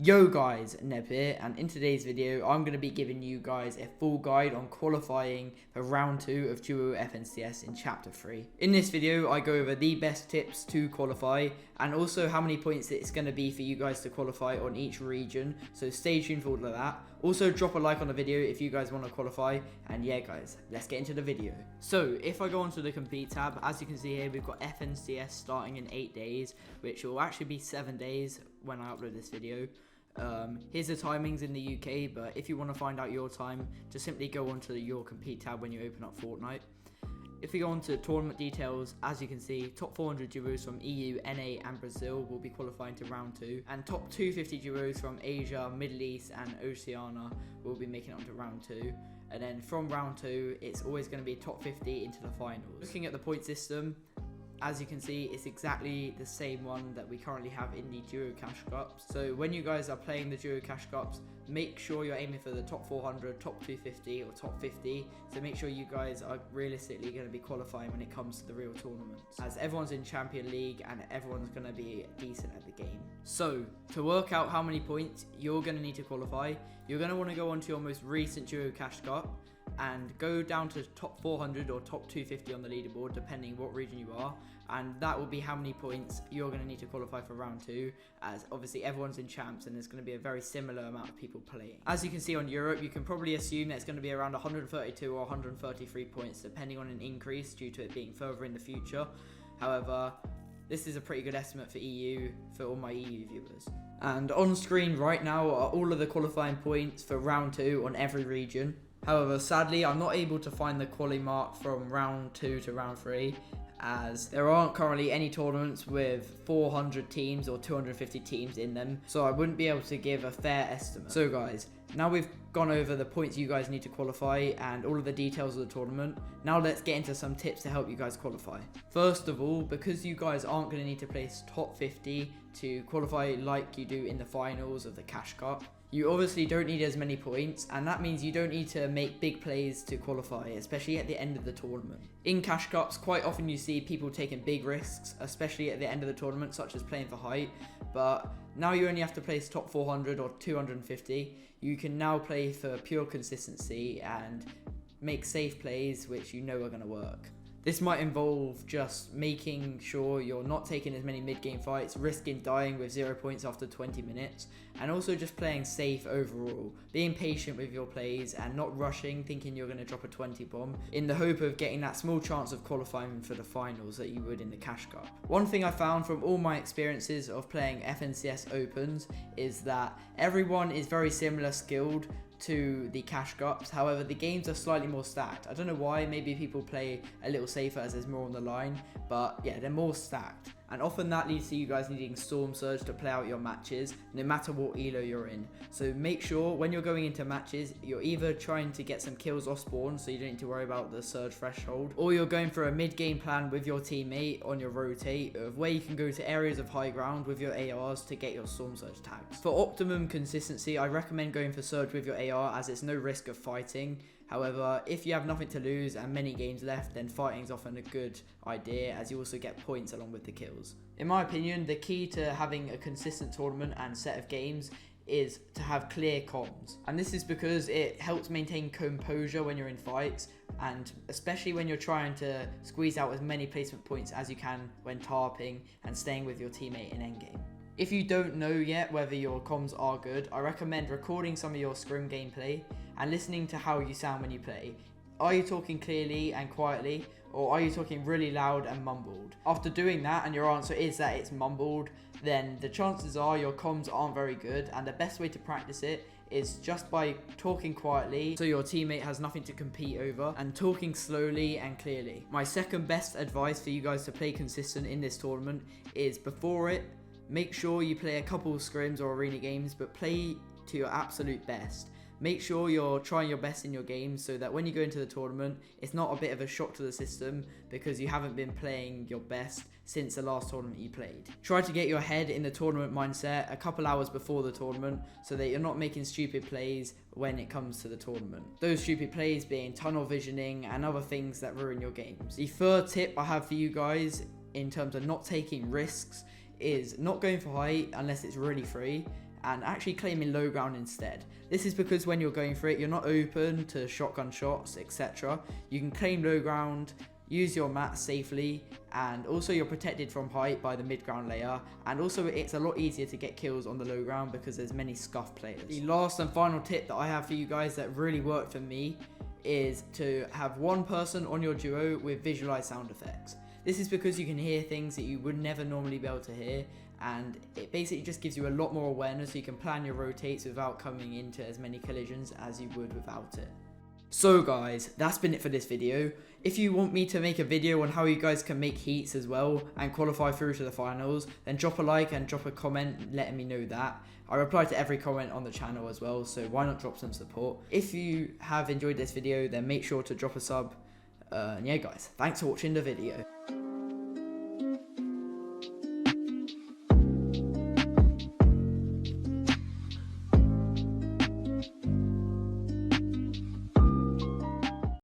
Yo guys, Neb here, and in today's video I'm going to be giving you guys a full guide on qualifying for round 2 of Duo FNCS in chapter 3. In this video I go over the best tips to qualify and also how many points it's going to be for you guys to qualify on each region, so stay tuned for all of that. Also drop a like on the video if you guys want to qualify, and yeah guys, let's get into the video. So if I go onto the compete tab, as you can see here we've got FNCS starting in 8 days, which will actually be 7 days when I upload this video. Here's the timings in the UK, but if you want to find out your time, just simply go onto your compete tab when you open up Fortnite. If we go on to tournament details, as you can see, top 400 duos from EU, NA and Brazil will be qualifying to round 2, and top 250 duos from Asia, Middle East and Oceania will be making it onto round 2. And then from round 2, it's always going to be top 50 into the finals. Looking at the point system, as you can see, it's exactly the same one that we currently have in the Duo Cash Cups. So when you guys are playing the Duo Cash Cups, make sure you're aiming for the top 400, top 250 or top 50. So make sure you guys are realistically going to be qualifying when it comes to the real tournaments, as everyone's in Champion League and everyone's going to be decent at the game. So to work out how many points you're going to need to qualify, you're going to want to go onto your most recent Duo Cash Cup and go down to top 400 or top 250 on the leaderboard, depending what region you are, and that will be how many points you're going to need to qualify for round 2, as obviously everyone's in champs and there's going to be a very similar amount of people playing. As you can see on Europe, you can probably assume that it's going to be around 132 or 133 points, depending on an increase due to it being further in the future. However, this is a pretty good estimate for EU, for all my EU viewers. And on screen right now are all of the qualifying points for round 2 on every region. However, sadly, I'm not able to find the quali mark from round 2 to round 3, as there aren't currently any tournaments with 400 teams or 250 teams in them, so I wouldn't be able to give a fair estimate. So guys, now we've gone over the points you guys need to qualify and all of the details of the tournament, now let's get into some tips to help you guys qualify. First of all, because you guys aren't going to need to place top 50 to qualify like you do in the finals of the Cash Cup, you obviously don't need as many points, and that means you don't need to make big plays to qualify, especially at the end of the tournament. In Cash Cups, quite often you see people taking big risks, especially at the end of the tournament, such as playing for height, but now you only have to place top 400 or 250. You can now play for pure consistency and make safe plays which you know are going to work. This might involve just making sure you're not taking as many mid-game fights, risking dying with 0 points after 20 minutes, and also just playing safe overall, being patient with your plays and not rushing thinking you're going to drop a 20 bomb in the hope of getting that small chance of qualifying for the finals that you would in the Cash Cup. One thing I found from all my experiences of playing FNCS Opens is that everyone is very similar skilled to the Cash Cups. However, the games are slightly more stacked. I don't know why, maybe people play a little safer as there's more on the line, but yeah, they're more stacked. And often that leads to you guys needing Storm Surge to play out your matches, no matter what elo you're in. So make sure when you're going into matches, you're either trying to get some kills off spawn, so you don't need to worry about the Surge threshold, or you're going for a mid-game plan with your teammate on your rotate, of where you can go to areas of high ground with your ARs to get your Storm Surge tags. For optimum consistency, I recommend going for Surge with your AR, as it's no risk of fighting. However, if you have nothing to lose and many games left, then fighting is often a good idea, as you also get points along with the kills. In my opinion, the key to having a consistent tournament and set of games is to have clear comms. And this is because it helps maintain composure when you're in fights, and especially when you're trying to squeeze out as many placement points as you can when tarping and staying with your teammate in endgame. If you don't know yet whether your comms are good, I recommend recording some of your scrim gameplay and listening to how you sound when you play. Are you talking clearly and quietly, or are you talking really loud and mumbled? After doing that and your answer is that it's mumbled, then the chances are your comms aren't very good, and the best way to practice it is just by talking quietly so your teammate has nothing to compete over, and talking slowly and clearly. My second best advice for you guys to play consistent in this tournament is, before it, make sure you play a couple of scrims or arena games, but play to your absolute best. Make sure you're trying your best in your games so that when you go into the tournament, it's not a bit of a shock to the system because you haven't been playing your best since the last tournament you played. Try to get your head in the tournament mindset a couple hours before the tournament so that you're not making stupid plays when it comes to the tournament. Those stupid plays being tunnel visioning and other things that ruin your games. The third tip I have for you guys in terms of not taking risks is not going for height unless it's really free, and actually claiming low ground instead. This is because when you're going for it, you're not open to shotgun shots, etc. You can claim low ground, use your mats safely, and also you're protected from height by the mid-ground layer, and also it's a lot easier to get kills on the low ground because there's many scuff players. The last and final tip that I have for you guys that really worked for me is to have one person on your duo with visualized sound effects. This is because you can hear things that you would never normally be able to hear, and it basically just gives you a lot more awareness so you can plan your rotates without coming into as many collisions as you would without it. So guys, that's been it for this video. If you want me to make a video on how you guys can make heats as well and qualify through to the finals, then drop a like and drop a comment letting me know that. I reply to every comment on the channel as well, so why not drop some support. If you have enjoyed this video, then make sure to drop a sub. And yeah guys, thanks for watching the video.